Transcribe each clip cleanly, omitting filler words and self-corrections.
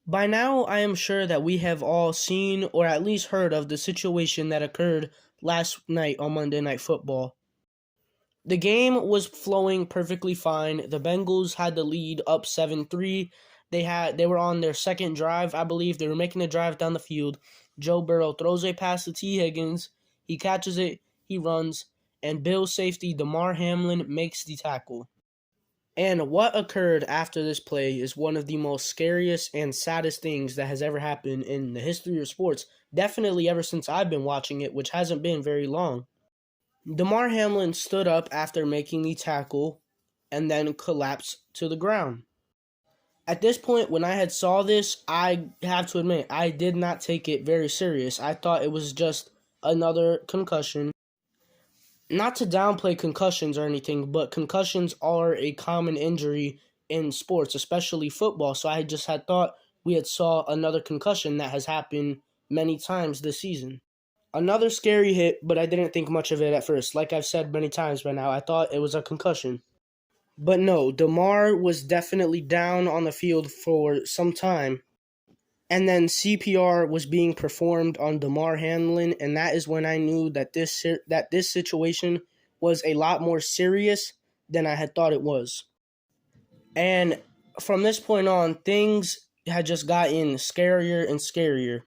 By now, I am sure that we have all seen or at least heard of the situation that occurred last night on Monday Night Football. The game was flowing perfectly fine. The Bengals had the lead up 7-3. They were on their second drive, I believe. They were making a drive down the field. Joe Burrow throws a pass to T. Higgins. He catches it, he runs, and Bills safety Damar Hamlin makes the tackle. And what occurred after this play is one of the most scariest and saddest things that has ever happened in the history of sports, definitely ever since I've been watching it, which hasn't been very long. Damar Hamlin stood up after making the tackle and then collapsed to the ground. At this point, when I had saw this, I have to admit, I did not take it very serious. I thought it was just another concussion. Not to downplay concussions or anything, but concussions are a common injury in sports, especially football. So I just had thought we had saw another concussion that has happened many times this season. Another scary hit, but I didn't think much of it at first. Like I've said many times by now, I thought it was a concussion. But no, Damar was definitely down on the field for some time. And then CPR was being performed on Damar Hamlin, and that is when I knew that this situation was a lot more serious than I had thought it was. And from this point on, things had just gotten scarier and scarier.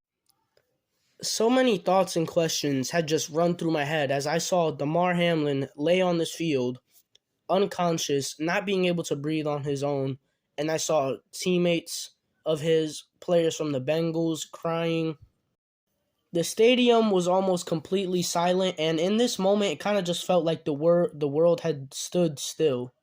So many thoughts and questions had just run through my head as I saw Damar Hamlin lay on this field, unconscious, not being able to breathe on his own, and I saw teammates of his, players from the Bengals, crying. The stadium was almost completely silent, and in this moment, it kind of just felt like the world had stood still.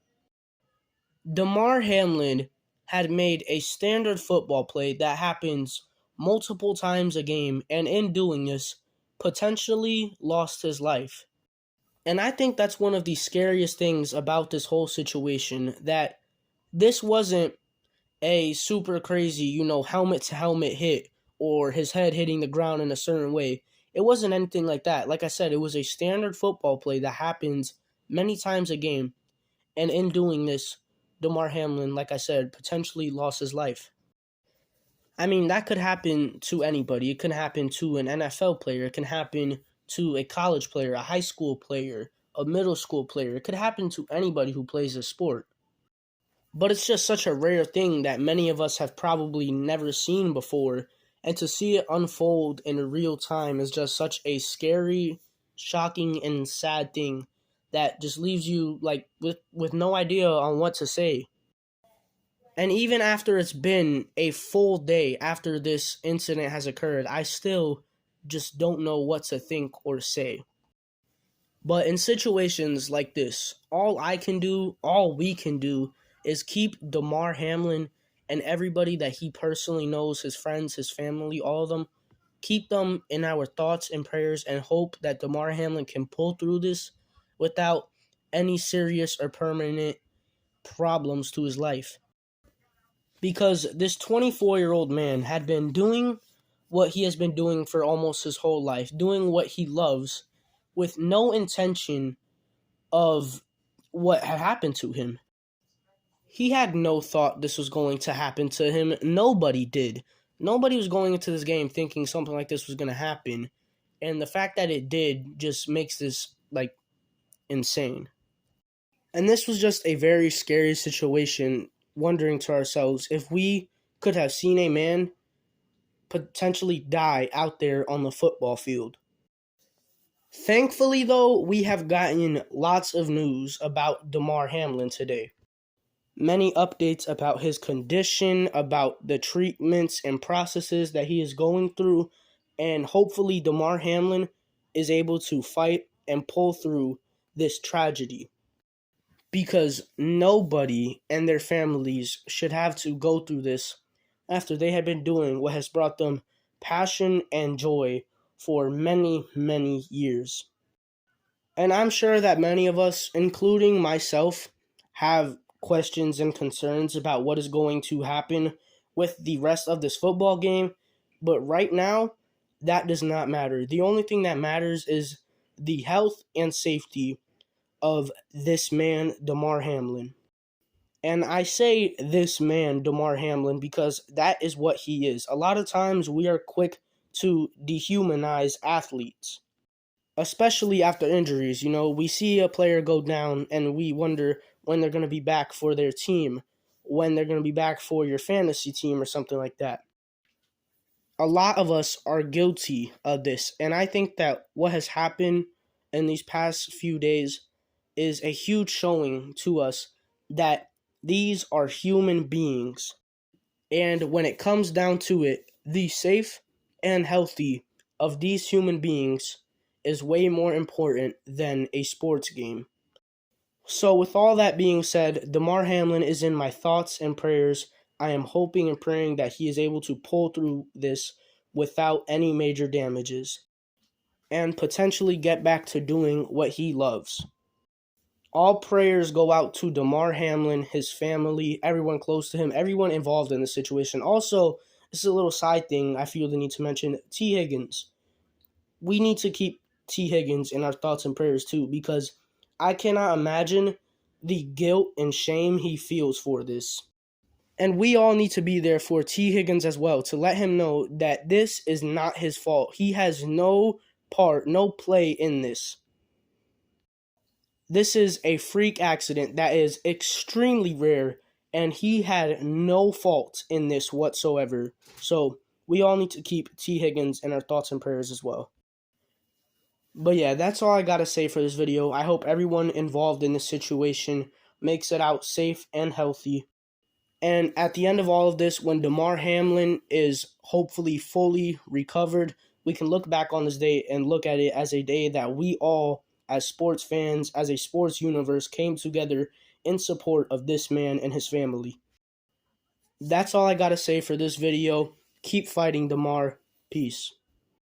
Damar Hamlin had made a standard football play that happens multiple times a game, and in doing this, potentially lost his life. And I think that's one of the scariest things about this whole situation, that this wasn't a super crazy, helmet to helmet hit or his head hitting the ground in a certain way. It wasn't anything like that. Like I said, it was a standard football play that happens many times a game. And in doing this, Damar Hamlin, like I said, potentially lost his life. I mean, that could happen to anybody. It can happen to an NFL player. It can happen to a college player, a high school player, a middle school player. It could happen to anybody who plays a sport. But it's just such a rare thing that many of us have probably never seen before. And to see it unfold in real time is just such a scary, shocking, and sad thing that just leaves you like with no idea on what to say. And even after it's been a full day after this incident has occurred, I still just don't know what to think or say. But in situations like this, all we can do, is keep Damar Hamlin and everybody that he personally knows, his friends, his family, all of them, keep them in our thoughts and prayers and hope that Damar Hamlin can pull through this without any serious or permanent problems to his life. Because this 24-year-old man had been doing what he has been doing for almost his whole life, doing what he loves with no intention of what had happened to him. He had no thought this was going to happen to him. Nobody did. Nobody was going into this game thinking something like this was going to happen. And the fact that it did just makes this, insane. And this was just a very scary situation, wondering to ourselves if we could have seen a man potentially die out there on the football field. Thankfully, though, we have gotten lots of news about Damar Hamlin today. Many updates about his condition, about the treatments and processes that he is going through, and hopefully Damar Hamlin is able to fight and pull through this tragedy. Because nobody and their families should have to go through this after they have been doing what has brought them passion and joy for many, many years. And I'm sure that many of us, including myself, have questions and concerns about what is going to happen with the rest of this football game. But right now, that does not matter. The only thing that matters is the health and safety of this man, Damar Hamlin. And I say this man, Damar Hamlin, because that is what he is. A lot of times we are quick to dehumanize athletes, especially after injuries. You know, we see a player go down and we wonder when they're going to be back for their team, when they're going to be back for your fantasy team or something like that. A lot of us are guilty of this. And I think that what has happened in these past few days is a huge showing to us that these are human beings. And when it comes down to it, the safe and healthy of these human beings is way more important than a sports game. So, with all that being said, Damar Hamlin is in my thoughts and prayers. I am hoping and praying that he is able to pull through this without any major damages and potentially get back to doing what he loves. All prayers go out to Damar Hamlin, his family, everyone close to him, everyone involved in the situation. Also, this is a little side thing I feel the need to mention. T. Higgins. We need to keep T. Higgins in our thoughts and prayers too, because I cannot imagine the guilt and shame he feels for this. And we all need to be there for T. Higgins as well to let him know that this is not his fault. He has no part, no play in this. This is a freak accident that is extremely rare, and he had no fault in this whatsoever. So we all need to keep T. Higgins in our thoughts and prayers as well. But yeah, that's all I gotta say for this video. I hope everyone involved in this situation makes it out safe and healthy. And at the end of all of this, when Damar Hamlin is hopefully fully recovered, we can look back on this day and look at it as a day that we all, as sports fans, as a sports universe, came together in support of this man and his family. That's all I gotta say for this video. Keep fighting, Damar. Peace.